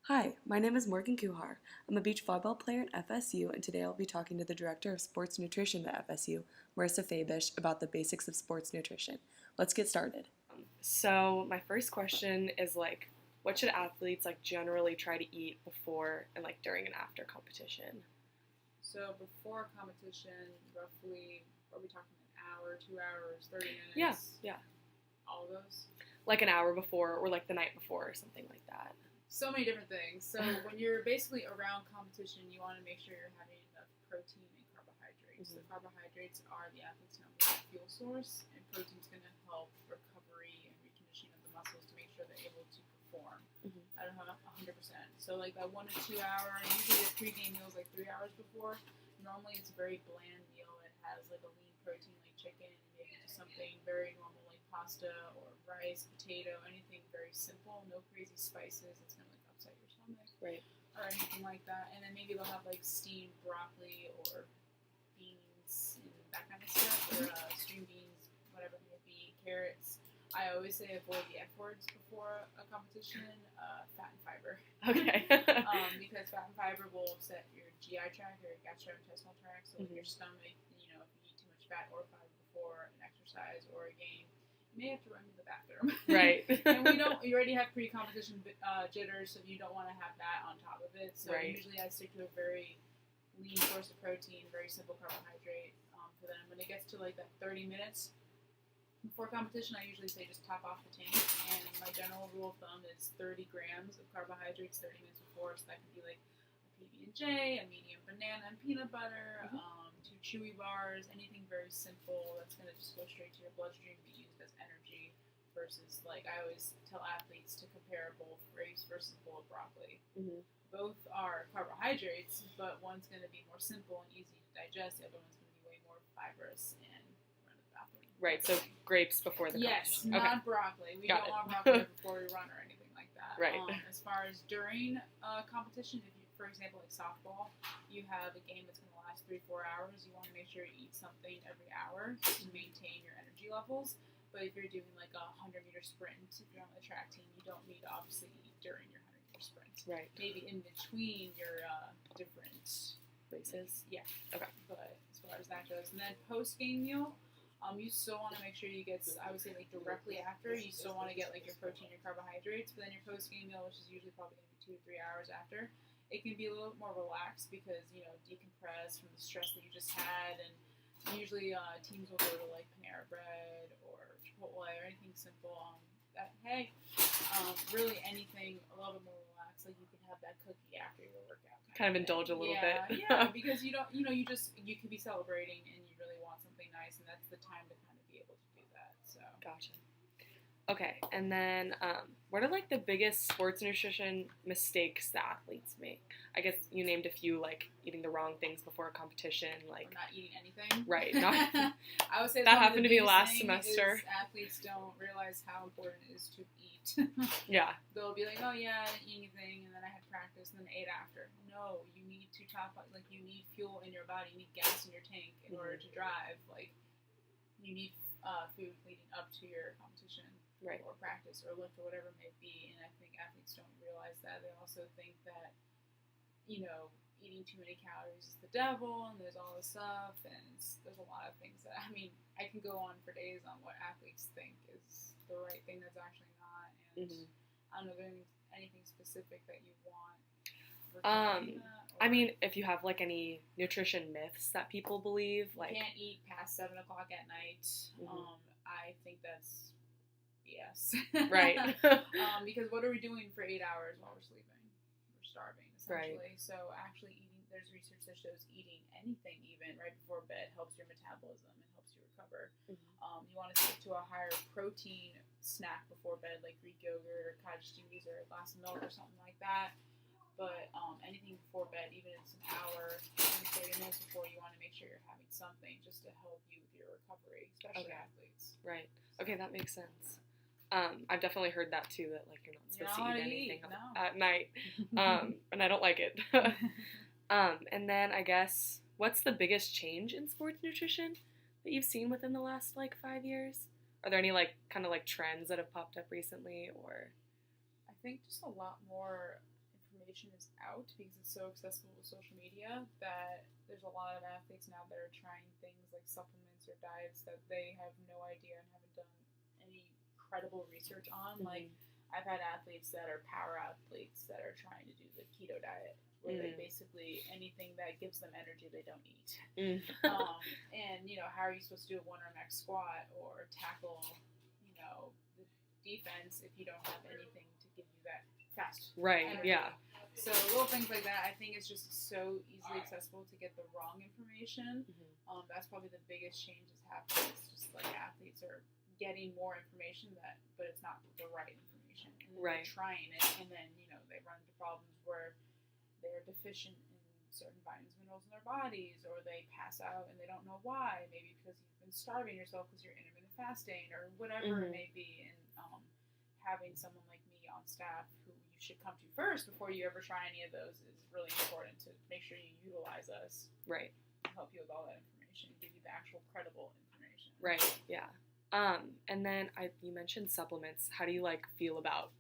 Hi, my name is Morgan Kuhar. I'm a beach volleyball player at FSU, and today I'll be talking to the Director of Sports Nutrition at FSU, Marisa Faibish, about the basics of sports nutrition. Let's get started. So, my first question is what should athletes generally try to eat before and during and after competition? So before competition, roughly, are we talking an hour, 2 hours, 30 Yeah, minutes? yeah. All of those? Like an hour before or the night before or something like that. So many different things. So when you're basically around competition, you want to make sure you're having enough protein and carbohydrates. Mm-hmm. The carbohydrates are the athlete's number one fuel source, and protein's going to help recovery and reconditioning of the muscles to make sure they're able to perform at 100%. So that 1 to 2 hour, usually the pregame meal is 3 hours before. Normally it's a very bland meal. It has a lean protein like chicken, maybe just something very normal like pasta or rice, potato, anything very simple, no crazy spices. It's going to upset your stomach. Right. Or anything like that. And then maybe they'll have steamed broccoli or beans and that kind of stuff, or string beans, whatever it may be, carrots. I always say avoid the F words before a competition, fat and fiber. Okay. Because fat and fiber will upset your GI tract or your gastrointestinal tract, so your stomach, if you eat too much fat or fiber before an exercise or a game, you may have to run to the bathroom. Right. And you already have pre-competition jitters, so you don't want to have that on top of it. So usually I stick to a very lean source of protein, very simple carbohydrate for them. When it gets to that 30 minutes, before competition, I usually say just top off the tank, and my general rule of thumb is 30 grams of carbohydrates 30 minutes before, so that could be a PB&J, a medium banana and peanut butter, 2 chewy bars, anything very simple that's going to just go straight to your bloodstream, be used as energy, versus, I always tell athletes to compare a bowl of grapes versus a bowl of broccoli. Both are carbohydrates, but one's going to be more simple and easy to digest, the other one's going to be way more fibrous and run to the bathroom. Right, so grapes before the competition. Yes, not broccoli. We don't want broccoli before we run or anything like that. Right. As far as during competition, if you, for example, softball, you have a game that's going to last 3-4 hours. You want to make sure you eat something every hour to maintain your energy levels. But if you're doing a 100-meter sprint, if you're on the track team, you don't need to obviously eat during your 100-meter sprint. Right. Maybe in between your different races. Yeah. Okay. But as far as that goes, and then post-game meal. You still want to make sure you get, I would say, directly after, you still want to get, your protein, your carbohydrates, but then your post-game meal, which is usually probably going to be 2 to 3 hours after, it can be a little bit more relaxed because, decompress from the stress that you just had, and usually teams will go to, Panera Bread or Chipotle or anything simple, really anything a little bit more relaxed, you could have that cookie after your workout. Kind of indulge a little bit. Yeah, because you could be celebrating and you really want something nice, and that's the time to kind of be able to do that. So gotcha. Okay, and then what are the biggest sports nutrition mistakes that athletes make? I guess you named a few, eating the wrong things before a competition, or not eating anything. Right. Not, I would say that happened to me last semester. Athletes don't realize how important it is to eat. Yeah. They'll be like, oh yeah, I didn't eat anything, and then I had practice, and then ate after. No, you need to you need fuel in your body, you need gas in your tank in order to drive. You need food leading up to your competition. Right. Or practice or lift or whatever it may be, and I think athletes don't realize that. They also think that, eating too many calories is the devil, and there's all this stuff, and there's a lot of things that, I can go on for days on what athletes think is the right thing that's actually not, and I don't know if there's anything specific that you want regarding that. If you have any nutrition myths that people believe, you can't eat past 7 o'clock at night. I think that's BS. Right. Because what are we doing for 8 hours while we're sleeping? We're starving, essentially. Right. So actually eating, there's research that shows eating anything even right before bed helps your metabolism and helps you recover. You want to stick to a higher protein snack before bed, like Greek yogurt or cottage cheese or a glass of milk or something like that. But anything before bed, even if it's an hour, 30 minutes before, you want to make sure you're having something just to help you with your recovery, especially athletes. Right. Okay, that makes sense. I've definitely heard that too, that you're not supposed to eat anything at night, and I don't like it. And then I guess, what's the biggest change in sports nutrition that you've seen within the last 5 years? Are there any kind of trends that have popped up recently, or? I think just a lot more information is out because it's so accessible with social media that there's a lot of athletes now that are trying things like supplements or diets that they have no idea and haven't done any credible research on. Like, I've had athletes that are power athletes that are trying to do the keto diet, where they basically, anything that gives them energy they don't eat. And, how are you supposed to do a 1 rep max squat or tackle, the defense if you don't have anything to give you that fast energy? So little things like that, I think it's just so easily accessible to get the wrong information. That's probably the biggest change that's happened. It's just like athletes are getting more information but it's not the right information. And they're trying it, and then, they run into problems where they're deficient in certain vitamins and minerals in their bodies, or they pass out and they don't know why. Maybe because you've been starving yourself because you're intermittent fasting or whatever it may be. And having someone like me on staff who you should come to first before you ever try any of those is really important to make sure you utilize us. Right. To help you with all that information, give you the actual credible information. Right. Yeah. And then you mentioned supplements. How do you feel about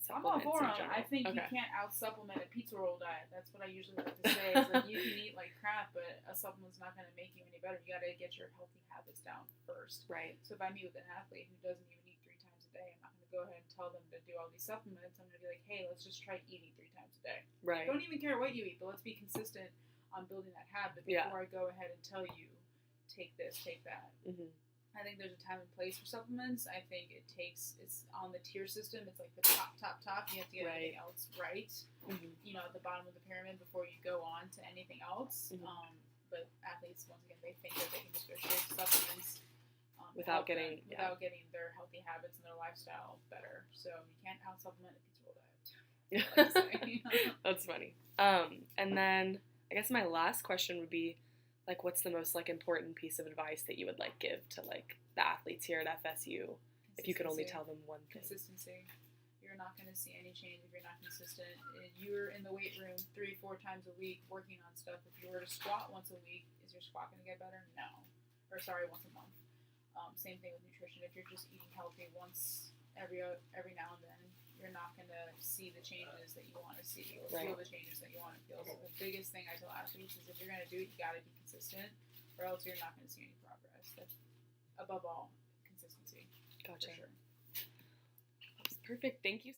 supplements? I'm all for in them. general? I think you can't out-supplement a pizza roll diet. That's what I usually like to say. It's like, you can eat like crap, but a supplement's not going to make you any better. You got to get your healthy habits down first. Right. So if I meet with an athlete who doesn't even eat 3 times a day, I'm not going to go ahead and tell them to do all these supplements. I'm going to be like, hey, let's just try eating 3 times a day. Right. Don't even care what you eat, but let's be consistent on building that habit before I go ahead and tell you, take this, take that. I think there's a time and place for supplements. I think it's on the tier system. It's like the top. You have to get everything else right. At the bottom of the pyramid before you go on to anything else. But athletes, once again, they think that they can just go straight to supplements without getting their healthy habits and their lifestyle better. So you can't out supplement a pizza roll diet. That's funny. And then I guess my last question would be, what's the most important piece of advice that you would give to the athletes here at FSU, if you could only tell them one thing? Consistency. You're not going to see any change if you're not consistent. If you're in the weight room 3-4 times a week working on stuff. If you were to squat once a week, is your squat going to get better? No. Once a month. Same thing with nutrition. If you're just eating healthy once every now and then, you're not going to see the changes that you want to see or feel the changes that you want to feel. So the biggest thing I tell athletes is, if you're going to do it, you got to be consistent, or else you're not going to see any progress. That's, above all, consistency. Gotcha. For sure. That's perfect. Thank you.